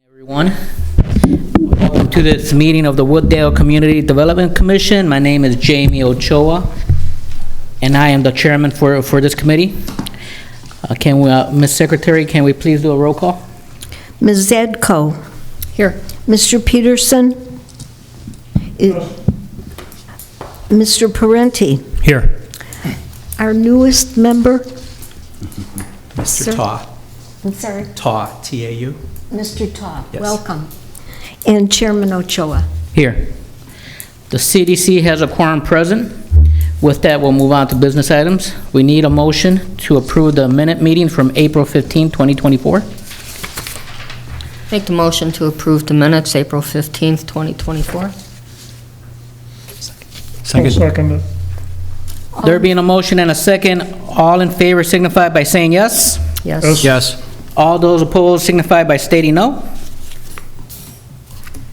Everyone, welcome to this meeting of the Wooddale Community Development Commission. My name is Jamie Ochoa, and I am the chairman for this committee. Ms. Secretary, can we please do a roll call? Ms. Zedko. Here. Mr. Peterson. Mr. Parenti. Here. Our newest member. Mr. Sir? Taw. I'm sorry. Taw, T-A-U. Mr. Taw. Yes. Welcome. And Chairman Ochoa. Here. The CDC has a quorum present. With that, we'll move on to business items. We need a motion to approve the minute meeting from April 15, 2024. Make the motion to approve the minutes, April 15th, 2024. Second. Second it. There being a motion and a second, all in favor signify by saying yes. Yes. Yes. All those opposed signify by stating no.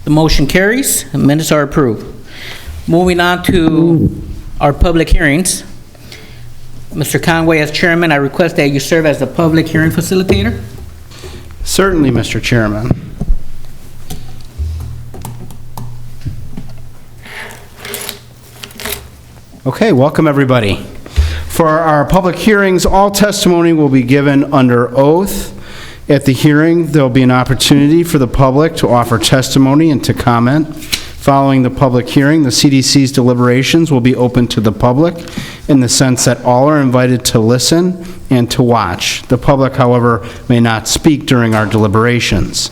The motion carries, the minutes are approved. Moving on to our public hearings. Mr. Conway, as chairman, I request that you serve as the public hearing facilitator. Certainly, Mr. Chairman. Okay, welcome everybody. For our public hearings, all testimony will be given under oath. At the hearing, there'll be an opportunity for the public to offer testimony and to comment. Following the public hearing, the CDC's deliberations will be open to the public in the sense that all are invited to listen and to watch. The public, however, may not speak during our deliberations.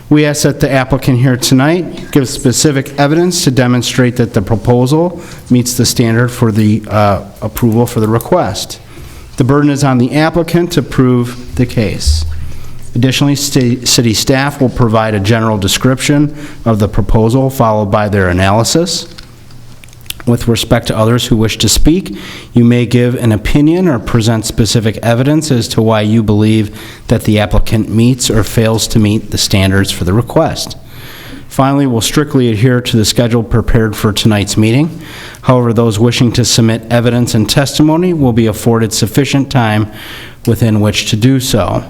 We ask that the applicant here tonight give specific evidence to demonstrate that the proposal meets the standard for the approval for the request. The burden is on the applicant to prove the case. Additionally, city staff will provide a general description of the proposal followed by their analysis. With respect to others who wish to speak, you may give an opinion or present specific evidence as to why you believe that the applicant meets or fails to meet the standards for the request. Finally, we'll strictly adhere to the schedule prepared for tonight's meeting. However, those wishing to submit evidence and testimony will be afforded sufficient time within which to do so.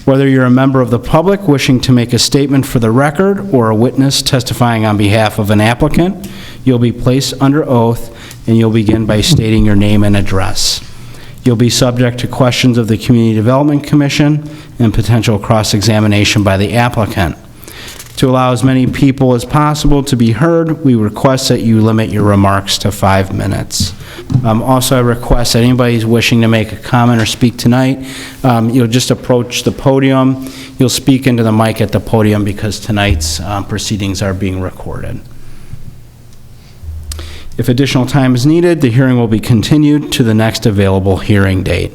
Whether you're a member of the public wishing to make a statement for the record or a witness testifying on behalf of an applicant, you'll be placed under oath and you'll begin by stating your name and address. You'll be subject to questions of the Community Development Commission and potential cross-examination by the applicant. To allow as many people as possible to be heard, we request that you limit your remarks to 5 minutes. Also, I request that anybody who's wishing to make a comment or speak tonight, you'll just approach the podium. You'll speak into the mic at the podium because tonight's proceedings are being recorded. If additional time is needed, the hearing will be continued to the next available hearing date.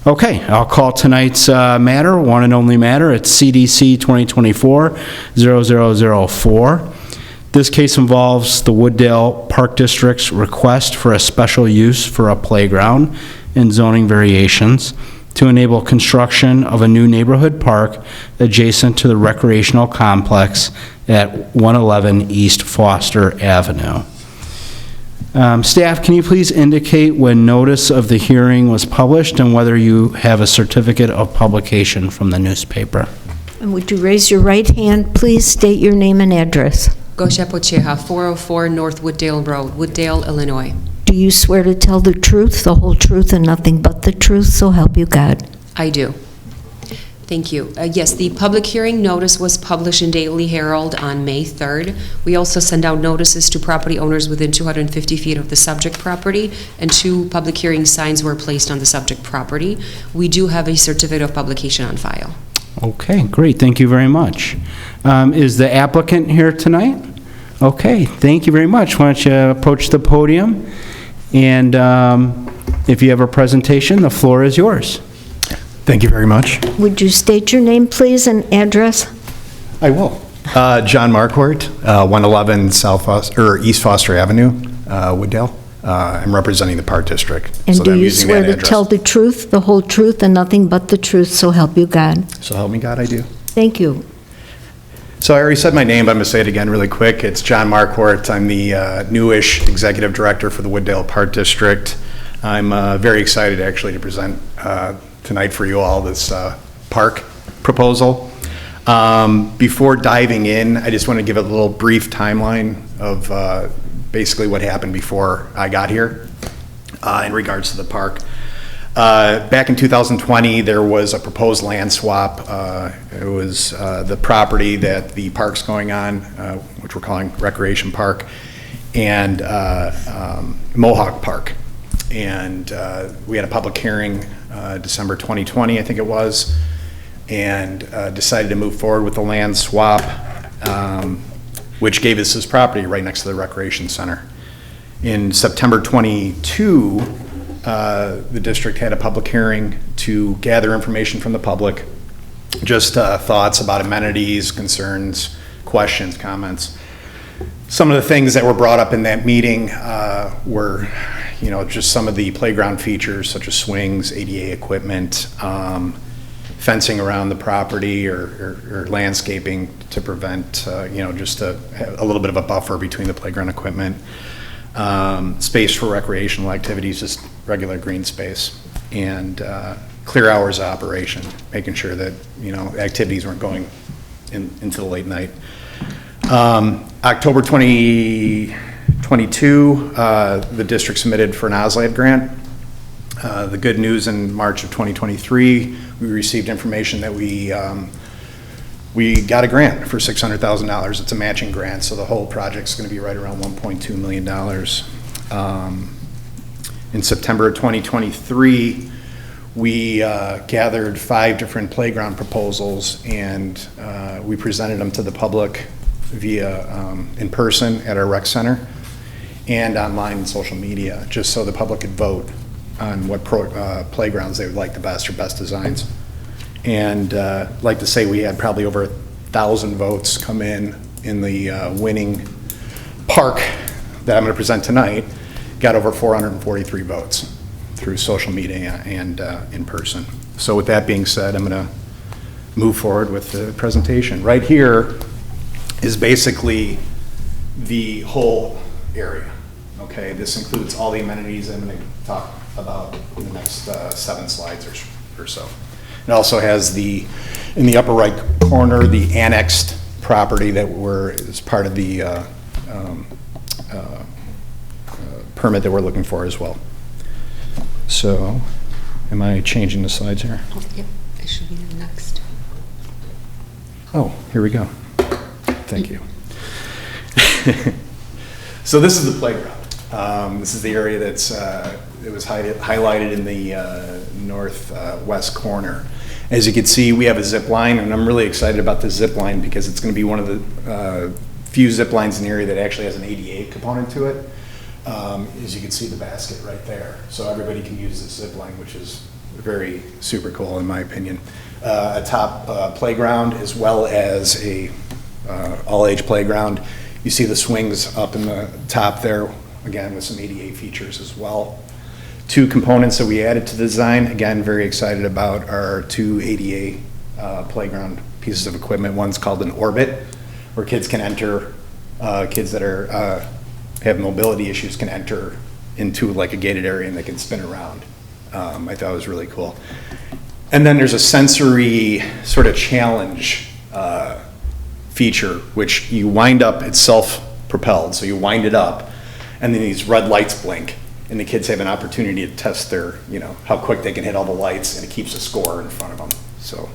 Okay, I'll call tonight's matter, one and only matter. It's CDC 2024-0004. This case involves the Wooddale Park District's request for a special use for a playground and zoning variations to enable construction of a new neighborhood park adjacent to the recreational complex at 111 East Foster Avenue. Staff, can you please indicate when notice of the hearing was published and whether you have a certificate of publication from the newspaper? And would you raise your right hand? Please state your name and address. Gosha Pocheha, 404 North Wooddale Road, Wooddale, Illinois. Do you swear to tell the truth, the whole truth, and nothing but the truth, so help you God? I do. Thank you. Yes, the public hearing notice was published in Daily Herald on May 3rd. We also send out notices to property owners within 250 feet of the subject property, and 2 public hearing signs were placed on the subject property. We do have a certificate of publication on file. Okay, great. Thank you very much. Is the applicant here tonight? Okay, thank you very much. Why don't you approach the podium? And if you have a presentation, the floor is yours. Thank you very much. Would you state your name, please, and address? I will. John Marquardt, 111 East Foster Avenue, Wooddale. I'm representing the Park District. And so do I'm you using swear that to address. tell the truth, the whole truth, and nothing but the truth, so help you God? So help me God, I do. Thank you. So I already said my name, but I'm going to say it again really quick. It's John Marquardt. I'm the newish executive director for the Wooddale Park District. I'm very excited actually to present tonight for you all this park proposal. Before diving in, I just want to give a little brief timeline of basically what happened before I got here in regards to the park. Back in 2020, there was a proposed land swap. It was the property that the park's going on, which we're calling Recreation Park, and Mohawk Park. And we had a public hearing December 2020, I think it was, and decided to move forward with the land swap, which gave us this property right next to the Recreation Center. In September 22, the district had a public hearing to gather information from the public, just thoughts about amenities, concerns, questions, comments. Some of the things that were brought up in that meeting were, just some of the playground features such as swings, ADA equipment, fencing around the property or landscaping to prevent, just a little bit of a buffer between the playground equipment. Space for recreational activities, just regular green space, and clear hours of operation, making sure that, activities weren't going into the late night. October 2022, the district submitted for an OSLAD grant. The good news in March of 2023, we received information that we got a grant for $600,000. It's a matching grant, so the whole project's going to be right around $1.2 million. In September of 2023, we gathered 5 different playground proposals, and we presented them to the public via in person at our rec center and online and social media, just so the public could vote on what playgrounds they would like the best or best designs. And I'd like to say we had probably over 1,000 votes come in the winning park that I'm going to present tonight. Got over 443 votes through social media and in person. So with that being said, I'm going to move forward with the presentation. Right here is basically the whole area. Okay, this includes all the amenities I'm going to talk about in the next 7 slides or so. It also has in the upper right corner, the annexed property that is part of the permit that we're looking for as well. So, am I changing the slides here? Oh, yep, it should be the next. Oh, here we go. Thank you. So this is the playground. This is the area it was highlighted in the northwest corner. As you can see, we have a zip line, and I'm really excited about this zip line because it's going to be one of the few zip lines in the area that actually has an ADA component to it. As you can see, the basket right there. So everybody can use this zip line, which is very super cool in my opinion. A top playground as well as a all-age playground. You see the swings up in the top there, again with some ADA features as well. 2 components that we added to the design, again very excited about, are 2 ADA playground pieces of equipment. One's called an Orbit, where kids can enter, kids that have mobility issues can enter into like a gated area and they can spin around. I thought it was really cool. And then there's a sensory sort of challenge feature, which you wind up, it's self-propelled, so you wind it up, and then these red lights blink, and the kids have an opportunity to test their, how quick they can hit all the lights, and it keeps a score in front of them. So,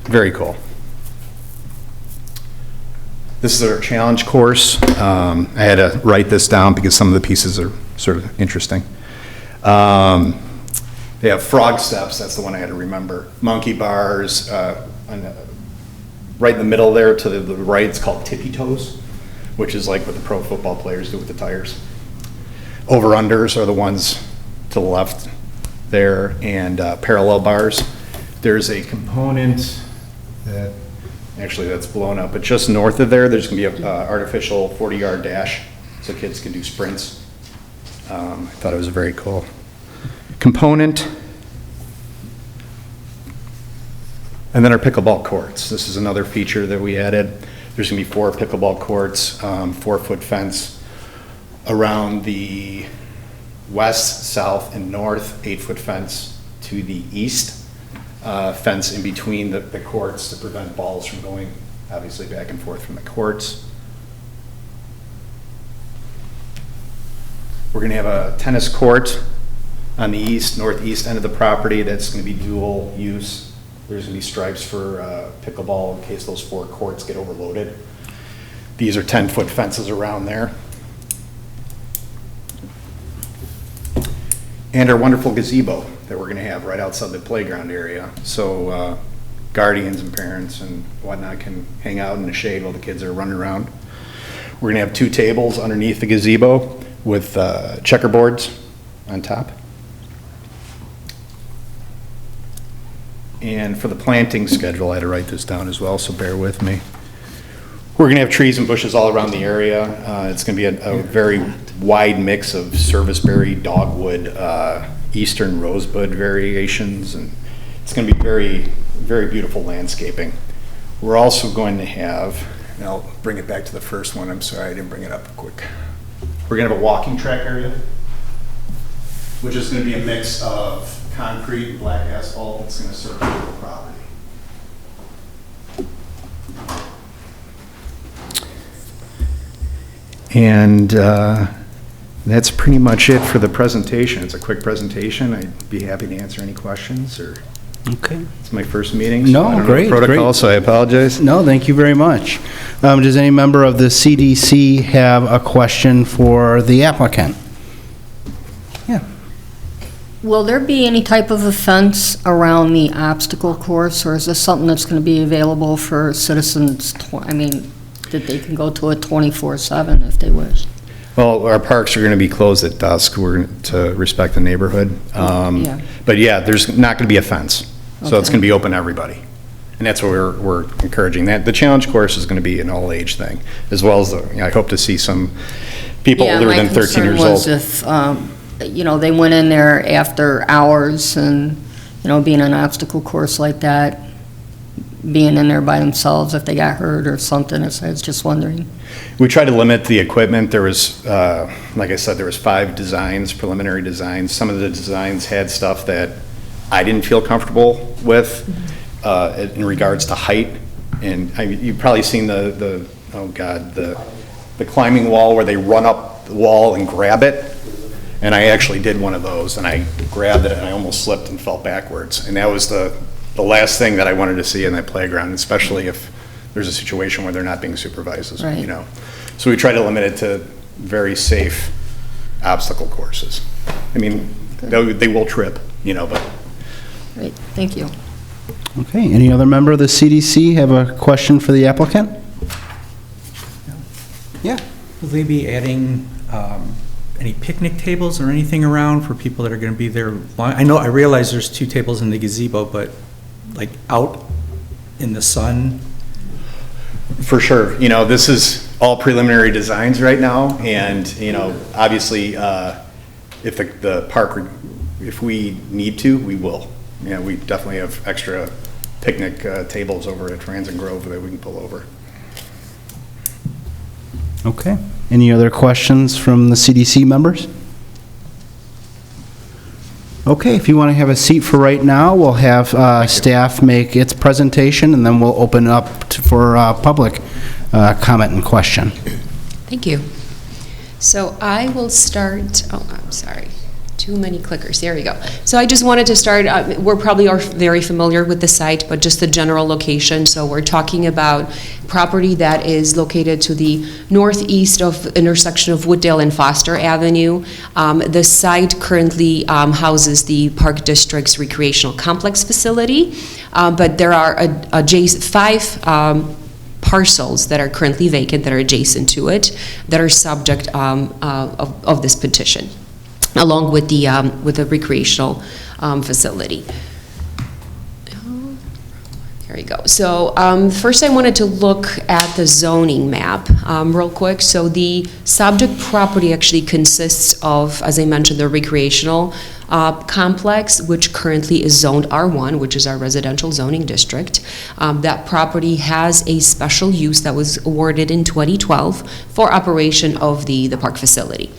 very cool. This is our challenge course. I had to write this down because some of the pieces are sort of interesting. They have frog steps, that's the one I had to remember. Monkey bars, right in the middle there to the right, it's called tippy toes, which is like what the pro football players do with the tires. Over-unders are the ones to the left there, and parallel bars. There's a component that, actually that's blown up, but just north of there, there's gonna be an artificial 40-yard dash, so kids can do sprints. I thought it was a very cool component. And then our pickleball courts. This is another feature that we added. There's gonna be 4 pickleball courts, 4-foot fence around the west, south, and north, 8-foot fence to the east. fence in between the courts to prevent balls from going, obviously, back and forth from the courts. We're going to have a tennis court on the northeast end of the property that's going to be dual use. There's going to be stripes for pickleball in case those 4 courts get overloaded. These are 10-foot fences around there. And our wonderful gazebo that we're going to have right outside the playground area. So guardians and parents and whatnot can hang out in the shade while the kids are running around. We're going to have 2 tables underneath the gazebo with checkerboards on top. And for the planting schedule, I had to write this down as well, so bear with me. We're going to have trees and bushes all around the area. It's going to be a very wide mix of serviceberry, dogwood, eastern rosebud variations, and it's going to be very, very beautiful landscaping. We're also going to have, and I'll bring it back to the first one, I'm sorry I didn't bring it up quick. We're going to have a walking track area, which is going to be a mix of concrete and black asphalt that's going to circulate the property. And that's pretty much it for the presentation. It's a quick presentation. I'd be happy to answer any questions, or Okay. it's my first meeting. So No, I don't know great, the protocol, great. so I apologize. No, thank you very much. Does any member of the CDC have a question for the applicant? Yeah. Will there be any type of a fence around the obstacle course, or is this something that's going to be available for citizens, that they can go to it 24/7 if they wish? Well, our parks are going to be closed at dusk. We're to respect the neighborhood. Yeah. But yeah, there's not going to be a fence, so it's Okay. going to be open to everybody. And that's what we're encouraging. That the challenge course is going to be an all-age thing, as well as I hope to see some people older than 13 years Yeah, my old. concern was if, they went in there after hours and, being an obstacle course like that, being in there by themselves, if they got hurt or something, I was just wondering. We try to limit the equipment. There was, like I said, there was 5 designs, preliminary designs. Some of the designs had stuff that I didn't feel comfortable with in regards to height. And you've probably seen the climbing wall where they run up the wall and grab it. And I actually did one of those, and I grabbed it and I almost slipped and fell backwards. And that was the last thing that I wanted to see in that playground, especially if there's a situation where they're not being supervised, Right. So we try to limit it to very safe obstacle courses. I mean, they will trip, but. Great, thank you. Okay, any other member of the CDC have a question for the applicant? Yeah. Will they be adding any picnic tables or anything around for people that are going to be there? I realize there's 2 tables in the gazebo, but like out in the sun? For sure. This is all preliminary designs right now, and, obviously, if the park, if we need to, we will. We definitely have extra picnic tables over at Franzen Grove that we can pull over. Okay. Any other questions from the CDC members? Okay, if you want to have a seat for right now, we'll have staff make its presentation, and then we'll open up for public comment and question. Thank you. So I will start, I'm sorry, too many clickers, there we go. So I just wanted to start, we're probably are very familiar with the site, but just the general location. So we're talking about property that is located to the northeast of intersection of Wooddale and Foster Avenue. The site currently houses the Park District's recreational complex facility, but there are 5 parcels that are currently vacant that are adjacent to it that are subject of this petition, along with the recreational facility. There you go. So first I wanted to look at the zoning map real quick. So the subject property actually consists of, as I mentioned, the recreational complex, which currently is zoned R1, which is our residential zoning district. That property has a special use that was awarded in 2012 for operation of the park facility.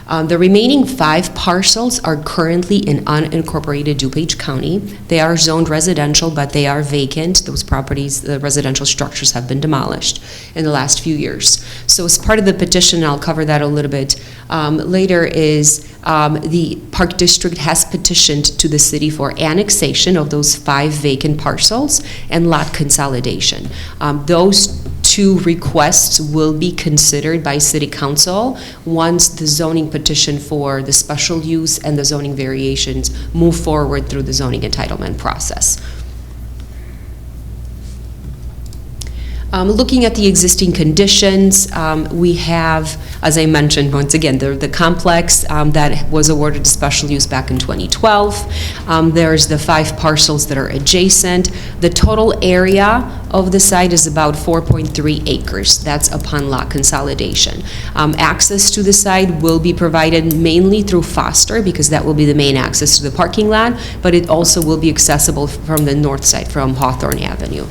The remaining 5 parcels are currently in unincorporated DuPage County. They are zoned residential, but they are vacant. Those properties, the residential structures have been demolished in the last few years. So as part of the petition, I'll cover that a little bit later, is the Park District has petitioned to the city for annexation of those 5 vacant parcels and lot consolidation. Those 2 requests will be considered by City Council once the zoning petition for the special use and the zoning variations move forward through the zoning entitlement process. Looking at the existing conditions, we have, as I mentioned, once again, the complex that was awarded a special use back in 2012. There's the 5 parcels that are adjacent. The total area of the site is about 4.3 acres. That's upon lot consolidation. Access to the site will be provided mainly through Foster, because that will be the main access to the parking lot, but it also will be accessible from the north side, from Hawthorne Avenue.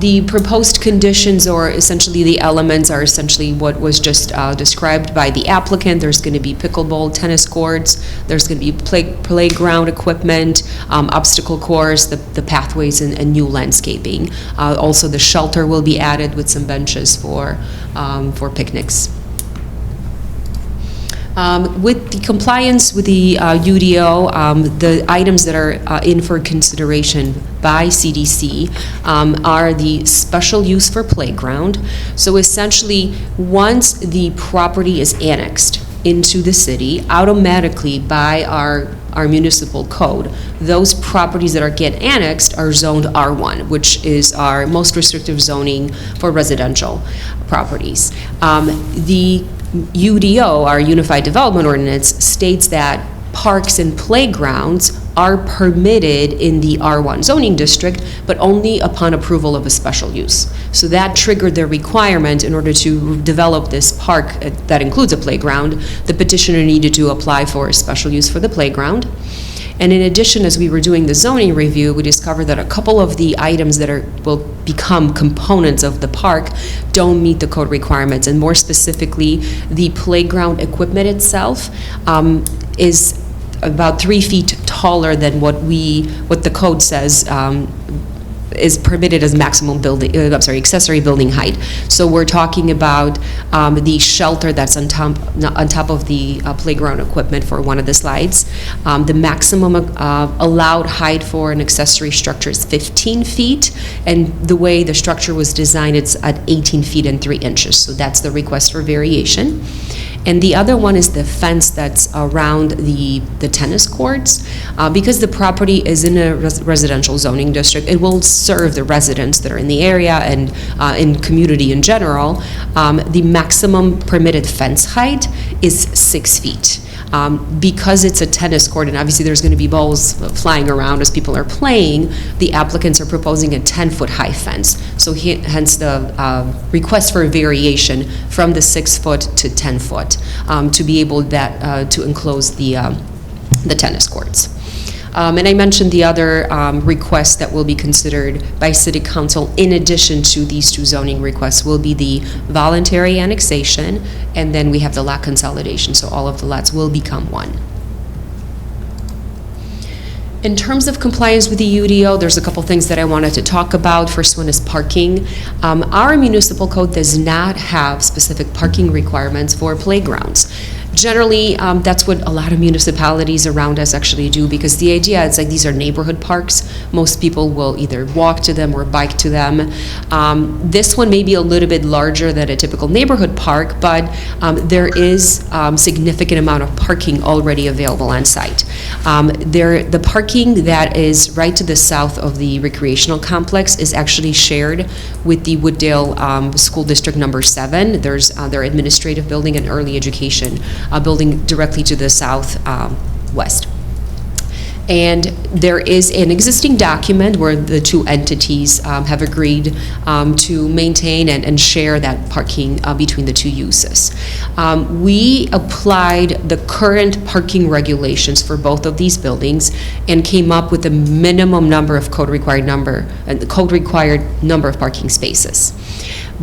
The proposed conditions, or essentially the elements, are essentially what was just described by the applicant. There's going to be pickleball, tennis courts, there's going to be playground equipment, obstacle course, the pathways, and new landscaping. Also, the shelter will be added with some benches for picnics. With the compliance with the UDO, the items that are in for consideration by CDC are the special use for playground. So essentially, once the property is annexed into the city, automatically by our municipal code, those properties that get annexed are zoned R1, which is our most restrictive zoning for residential properties. The UDO, our Unified Development Ordinance, states that parks and playgrounds are permitted in the R1 zoning district, but only upon approval of a special use. So that triggered the requirement in order to develop this park that includes a playground. The petitioner needed to apply for a special use for the playground. And in addition, as we were doing the zoning review, we discovered that a couple of the items that will become components of the park don't meet the code requirements, and more specifically, the playground equipment itself is about 3 feet taller than what the code says is permitted as maximum accessory building height. So we're talking about the shelter that's on top of the playground equipment for one of the slides. The maximum allowed height for an accessory structure is 15 feet, and the way the structure was designed, it's at 18 feet and 3 inches. So that's the request for variation. And the other one is the fence that's around the tennis courts. Because the property is in a residential zoning district, it will serve the residents that are in the area and in community in general. The maximum permitted fence height is 6 feet. Because it's a tennis court, and obviously there's going to be balls flying around as people are playing, the applicants are proposing a 10-foot high fence. So hence the request for a variation from the 6 foot to 10 foot to be able to enclose the tennis courts. And I mentioned the other requests that will be considered by City Council in addition to these 2 zoning requests will be the voluntary annexation, and then we have the lot consolidation, so all of the lots will become one. In terms of compliance with the UDO, there's a couple things that I wanted to talk about. First one is parking. Our municipal code does not have specific parking requirements for playgrounds. Generally, that's what a lot of municipalities around us actually do, because the idea is like these are neighborhood parks. Most people will either walk to them or bike to them. This one may be a little bit larger than a typical neighborhood park, but there is significant amount of parking already available on site. The parking that is right to the south of the recreational complex is actually shared with the Wooddale School District number 7. There's their administrative building and early education building directly to the southwest. And there is an existing document where the 2 entities have agreed to maintain and share that parking between the 2 uses. We applied the current parking regulations for both of these buildings and came up with a minimum number of code required number of parking spaces.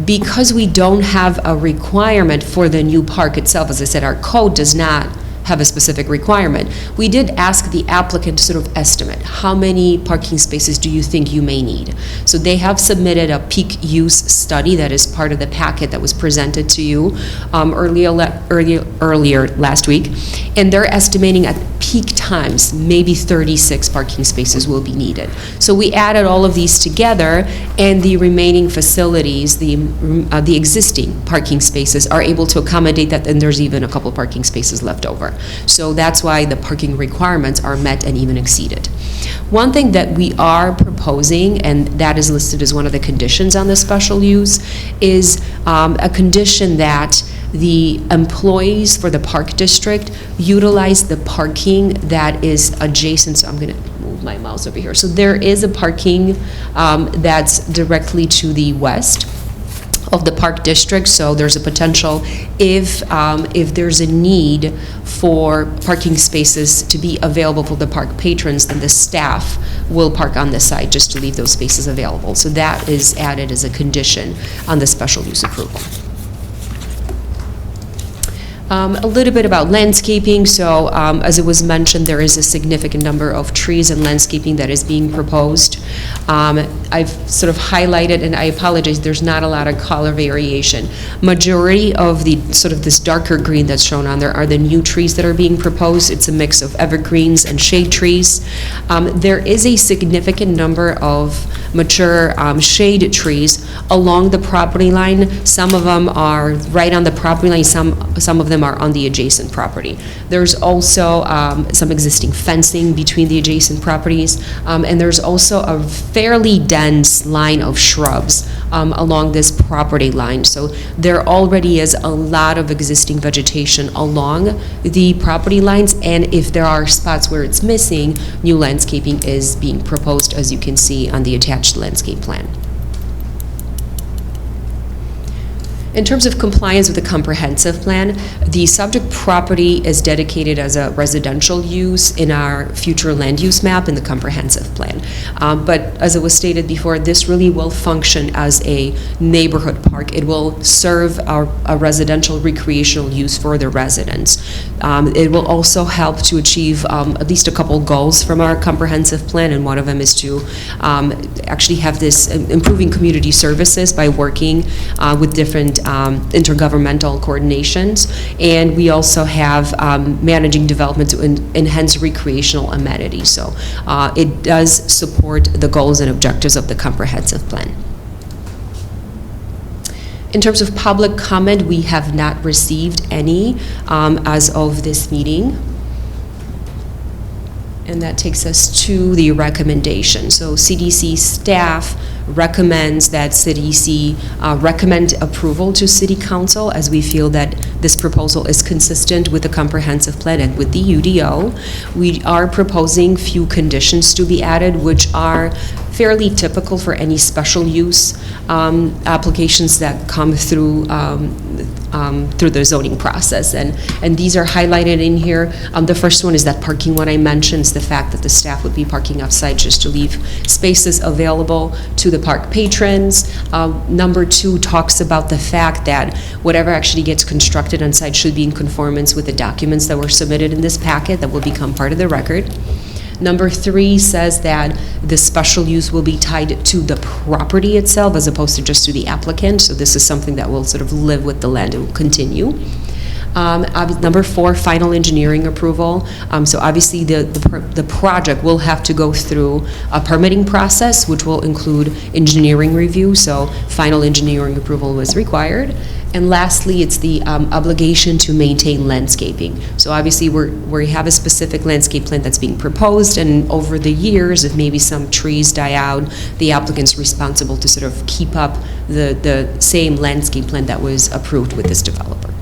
Because we don't have a requirement for the new park itself, as I said, our code does not have a specific requirement. We did ask the applicant to sort of estimate, how many parking spaces do you think you may need? So they have submitted a peak use study that is part of the packet that was presented to you earlier last week, and they're estimating at peak times, maybe 36 parking spaces will be needed. So we added all of these together, and the remaining facilities, the existing parking spaces are able to accommodate that, and there's even a couple parking spaces left over. So that's why the parking requirements are met and even exceeded. One thing that we are proposing, and that is listed as one of the conditions on the special use, is a condition that the employees for the park district utilize the parking that is adjacent. So I'm going to move my mouse over here. So there is a parking that's directly to the west of the park district, so there's a potential if there's a need for parking spaces to be available for the park patrons, then the staff will park on the site just to leave those spaces available. So that is added as a condition on the special use approval. A little bit about landscaping. So as it was mentioned, there is a significant number of trees and landscaping that is being proposed. I've sort of highlighted, and I apologize, there's not a lot of color variation. Majority of the sort of this darker green that's shown on there are the new trees that are being proposed. It's a mix of evergreens and shade trees. There is a significant number of mature shade trees along the property line. Some of them are right on the property line, some of them are on the adjacent property. There's also some existing fencing between the adjacent properties, and there's also a fairly dense line of shrubs along this property line. So there already is a lot of existing vegetation along the property lines, and if there are spots where it's missing, new landscaping is being proposed, as you can see on the attached landscape plan. In terms of compliance with the comprehensive plan, the subject property is dedicated as a residential use in our future land use map in the comprehensive plan. But as it was stated before, this really will function as a neighborhood park. It will serve a residential recreational use for the residents. It will also help to achieve at least a couple goals from our comprehensive plan, and one of them is to actually have this improving community services by working with different intergovernmental coordinations, and we also have managing development to enhance recreational amenities. So it does support the goals and objectives of the comprehensive plan. In terms of public comment, we have not received any as of this meeting. And that takes us to the recommendation. So CDC staff recommends that CDC recommend approval to City Council, as we feel that this proposal is consistent with the comprehensive plan and with the UDO. We are proposing few conditions to be added, which are fairly typical for any special use applications that come through the zoning process, and these are highlighted in here. The first one is that parking one I mentioned, is the fact that the staff would be parking outside just to leave spaces available to the park patrons. Number two talks about the fact that whatever actually gets constructed on site should be in conformance with the documents that were submitted in this packet that will become part of the record. Number three says that the special use will be tied to the property itself as opposed to just to the applicant. So this is something that will sort of live with the land and will continue. Number four, final engineering approval. So obviously the project will have to go through a permitting process, which will include engineering review. So final engineering approval was required. And lastly, it's the obligation to maintain landscaping. So obviously we have a specific landscape plan that's being proposed, and over the years, if maybe some trees die out, the applicant's responsible to sort of keep up the same landscape plan that was approved with this development.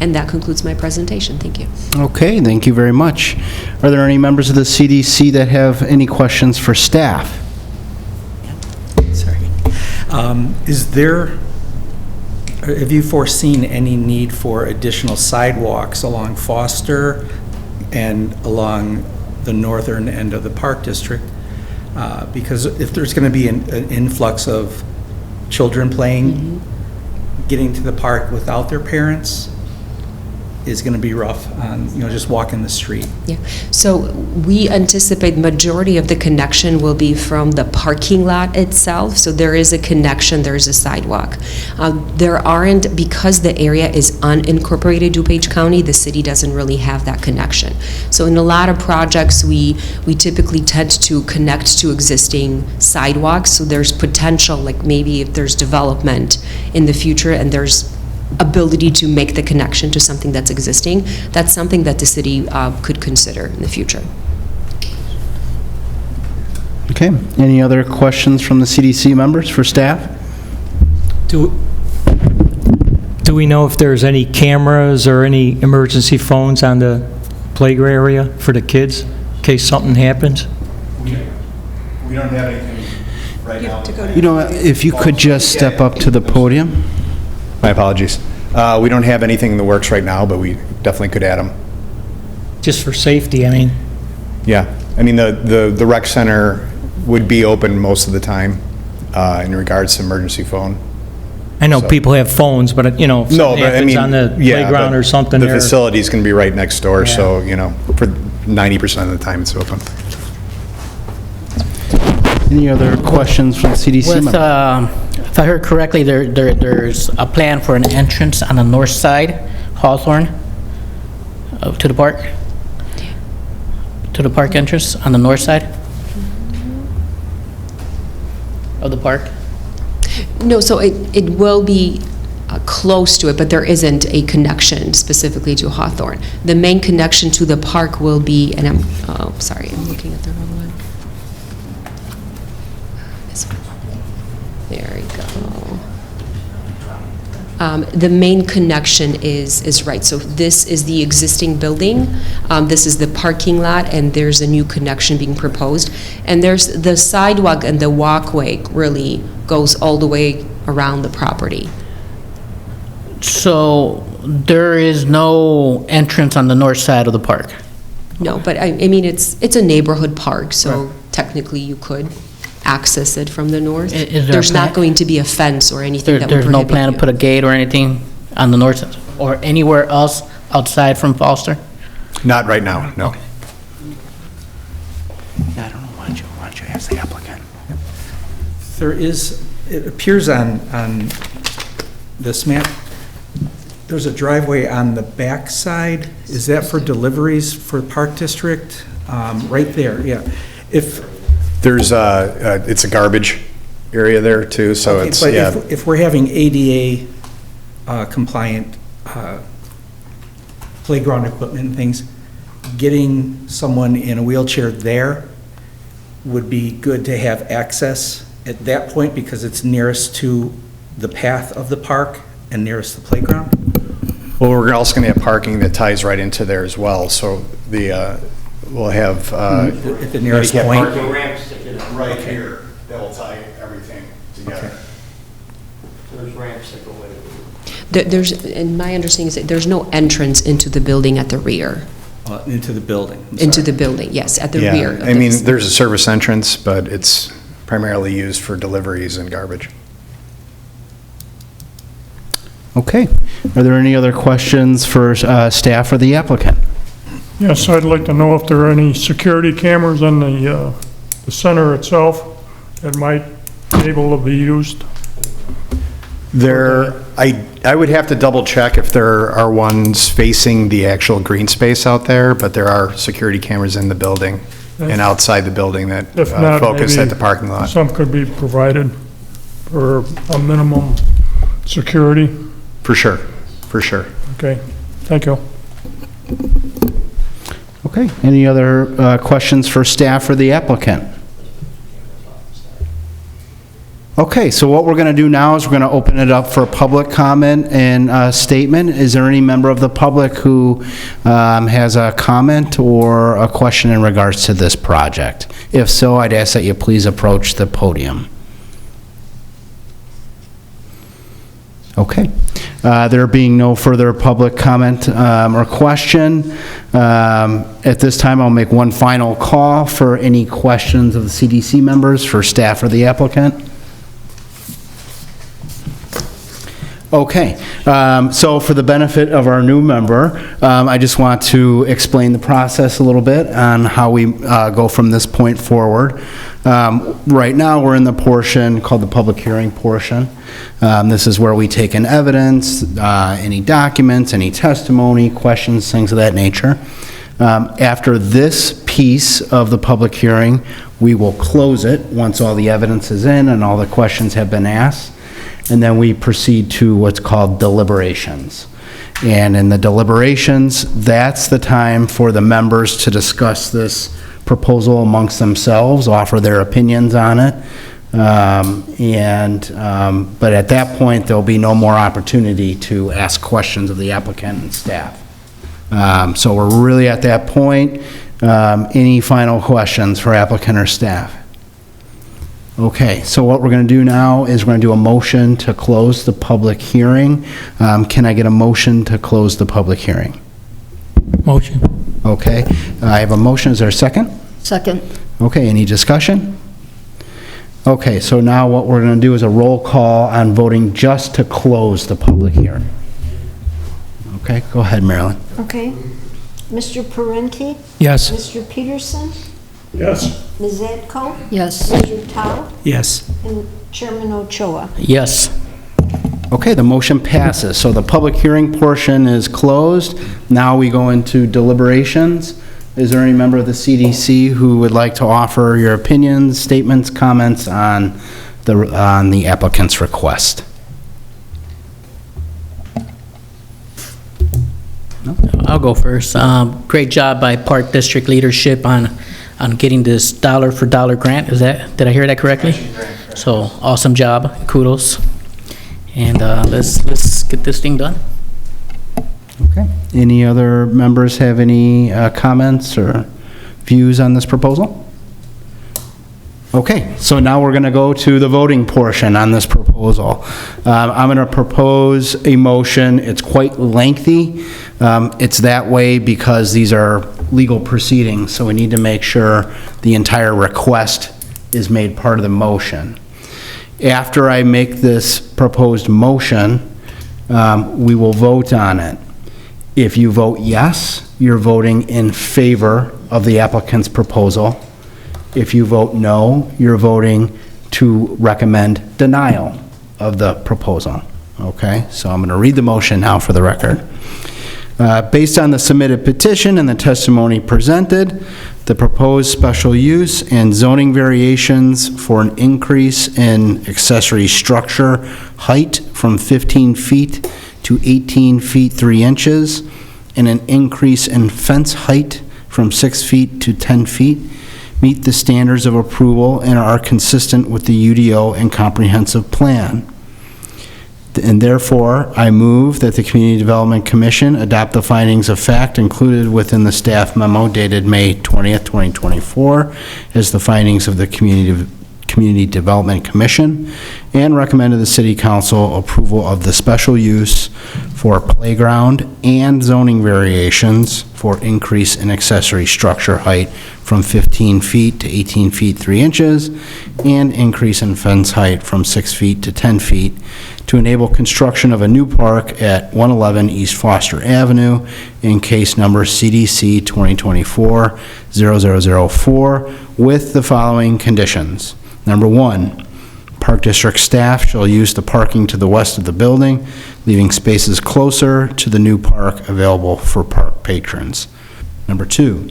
And that concludes my presentation. Thank you. Okay, thank you very much. Are there any members of the CDC that have any questions for staff? Sorry. Have you foreseen any need for additional sidewalks along Foster and along the northern end of the Park District? Because if there's going to be an influx of children playing, getting to the park without their parents is going to be rough on, just walking the street. Yeah, so we anticipate majority of the connection will be from the parking lot itself, so there is a connection, there's a sidewalk. There aren't, because the area is unincorporated DuPage County, the city doesn't really have that connection. So in a lot of projects, we typically tend to connect to existing sidewalks, so there's potential, like maybe if there's development in the future and there's ability to make the connection to something that's existing, that's something that the city could consider in the future. Okay, any other questions from the CDC members for staff? Do we know if there's any cameras or any emergency phones on the playground area for the kids, in case something happens? We don't have anything right now. You know, if you could just step up to the podium. My apologies. We don't have anything in the works right now, but we definitely could add them. Just for safety, I mean. Yeah, I mean, the rec center would be open most of the time in regards to emergency phone. I know So- people have phones, but, if No, something but I happens mean, on the yeah, playground but or something the there. facility's going to be right next door, so, for 90% of the time it's open. Any other questions from the CDC With, members? if I heard correctly, there's a plan for an entrance on the north side, Hawthorne, to the park? To the park entrance on the north side of the park? No, so it will be close to it, but there isn't a connection specifically to Hawthorne. The main connection to the park will be, and I'm looking at the wrong one. This one. There we go. The main connection is right, so this is the existing building, this is the parking lot, and there's a new connection being proposed. And there's the sidewalk and the walkway really goes all the way around the property. So there is no entrance on the north side of the park? No, but I mean, it's a neighborhood park, so technically you could access it from the north. Is there a There's not plan- going to be a fence or anything that would There's no prohibit plan to you. put a gate or anything on the north side, or anywhere else outside from Foster? Not right now, no. I don't know, why don't you ask the applicant? There is, it appears on this map, there's a driveway on the back side. Is that for deliveries for Park District? Right there, yeah. If, There's it's a garbage area there too, so it's, but yeah. if we're having ADA compliant playground equipment and things, getting someone in a wheelchair there would be good to have access at that point because it's nearest to the path of the park and nearest the playground. Well, we're also going to have parking that ties right into there as well, so we'll have. At the nearest handicap point. parking ramps right here that will tie everything together. There's ramps that go with it. There's, and my understanding is that there's no entrance into the building at the rear. Into the building. I'm Into sorry. the building, yes, at the Yeah, rear. of I the mean, fac- there's a service entrance, but it's primarily used for deliveries and garbage. Okay, are there any other questions for staff or the applicant? Yes, I'd like to know if there are any security cameras in the center itself that might be able to be used. There, I would have to double check if there are ones facing the actual green space out there, but there are security cameras in the building and outside the building that If not, focus at maybe the parking lot. some could be provided for a minimum security. For sure, for sure. Okay, thank you. Okay, any other questions for staff or the applicant? Okay, so what we're going to do now is we're going to open it up for public comment and statement. Is there any member of the public who has a comment or a question in regards to this project? If so, I'd ask that you please approach the podium. Okay. There being no further public comment or question, at this time, I'll make one final call for any questions of the CDC members for staff or the applicant. Okay, so for the benefit of our new member, I just want to explain the process a little bit on how we go from this point forward. Right now, we're in the portion called the public hearing portion. This is where we take in evidence, any documents, any testimony, questions, things of that nature. After this piece of the public hearing, we will close it once all the evidence is in and all the questions have been asked. And then we proceed to what's called deliberations. And in the deliberations, that's the time for the members to discuss this proposal amongst themselves, offer their opinions on it. But at that point, there'll be no more opportunity to ask questions of the applicant and staff. So we're really at that point. Any final questions for applicant or staff? Okay, so what we're going to do now is we're going to do a motion to close the public hearing. Can I get a motion to close the public hearing? Motion. Okay, I have a motion. Is there a second? Second. Okay, any discussion? Okay, so now what we're going to do is a roll call on voting just to close the public hearing. Okay, go ahead, Marilyn. Okay. Mr. Parenti? Yes. Mr. Peterson? Yes. Ms. Adco? Yes. Mr. Tao? Yes. And Chairman Ochoa? Yes. Okay, the motion passes. So the public hearing portion is closed. Now we go into deliberations. Is there any member of the CDC who would like to offer your opinions, statements, comments on the applicant's request? I'll go first. Great job by Park District leadership on getting this dollar for dollar grant. Did I hear that correctly? So, awesome job. Kudos. And let's get this thing done. Okay. Any other members have any comments or views on this proposal? Okay, so now we're going to go to the voting portion on this proposal. I'm going to propose a motion. It's quite lengthy. It's that way because these are legal proceedings, so we need to make sure the entire request is made part of the motion. After I make this proposed motion, we will vote on it. If you vote yes, you're voting in favor of the applicant's proposal. If you vote no, you're voting to recommend denial of the proposal. Okay, so I'm going to read the motion now for the record. Based on the submitted petition and the testimony presented, the proposed special use and zoning variations for an increase in accessory structure height from 15 feet to 18 feet 3 inches, and an increase in fence height from 6 feet to 10 feet, meet the standards of approval and are consistent with the UDO and comprehensive plan. And therefore, I move that the Community Development Commission adopt the findings of fact included within the staff memo dated May 20th, 2024, as the findings of the Community Development Commission, and recommend to the City Council approval of the special use for playground and zoning variations for increase in accessory structure height from 15 feet to 18 feet 3 inches, and increase in fence height from 6 feet to 10 feet to enable construction of a new park at 111 East Foster Avenue in case number CDC 2024-0004 with the following conditions. Number 1, Park District staff shall use the parking to the west of the building, leaving spaces closer to the new park available for park patrons. Number 2,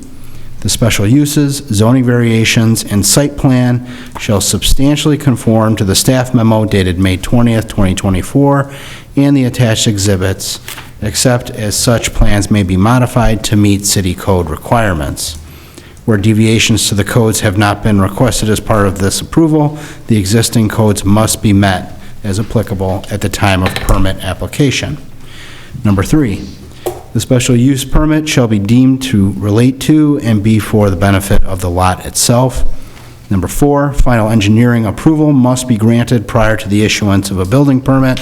the special uses, zoning variations, and site plan shall substantially conform to the staff memo dated May 20th, 2024, and the attached exhibits, except as such plans may be modified to meet city code requirements. Where deviations to the codes have not been requested as part of this approval, the existing codes must be met as applicable at the time of permit application. Number 3, the special use permit shall be deemed to relate to and be for the benefit of the lot itself. Number 4, final engineering approval must be granted prior to the issuance of a building permit.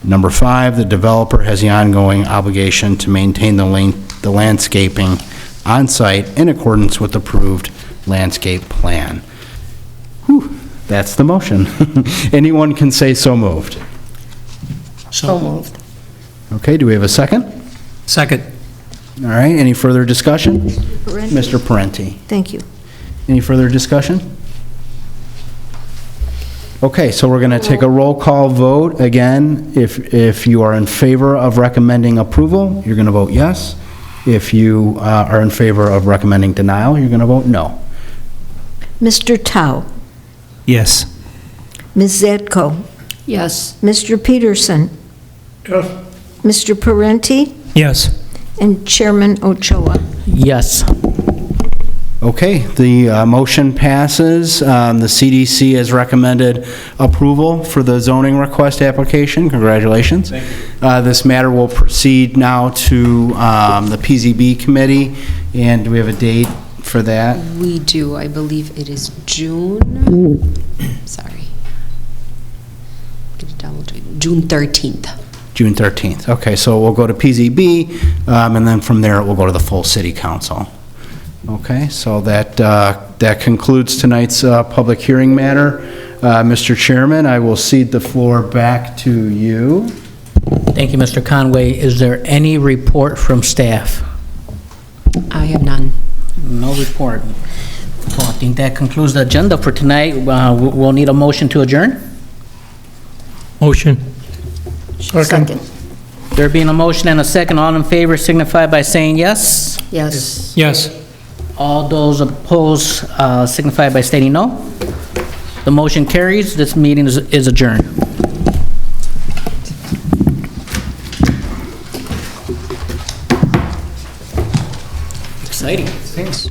Number 5, the developer has the ongoing obligation to maintain the landscaping on-site in accordance with approved landscape plan. Whew, that's the motion. Anyone can say so moved. So moved. Okay, do we have a second? Second. All right, any further discussion? Parenti? Mr. Parenti, Thank you. any further discussion? Okay, so we're going to take a roll call vote. Again, if you are in favor of recommending approval, you're going to vote yes. If you are in favor of recommending denial, you're going to vote no. Mr. Tao, Yes. Ms. Zadko, Yes. Mr. Peterson, Yes. Mr. Parenti, Yes. and Chairman Ochoa. Yes. Okay, the motion passes. The CDC has recommended approval for the zoning request application. Congratulations. Thank you. This matter will proceed now to the PZB committee, and do we have a date for that? We do, I believe it is June, sorry. Get it down, June 13th. June 13th. Okay, so we'll go to PZB, and then from there, it will go to the full city council. Okay, so that concludes tonight's public hearing matter. Mr. Chairman, I will cede the floor back to you. Thank you, Mr. Conway. Is there any report from staff? I have none. No report. Well, I think that concludes the agenda for tonight. We'll need a motion to adjourn. Motion. Second. There being a motion and a second, all in favor signify by saying yes. Yes. Yes. All those opposed signify by stating no. The motion carries. This meeting is adjourned. Exciting. Thanks.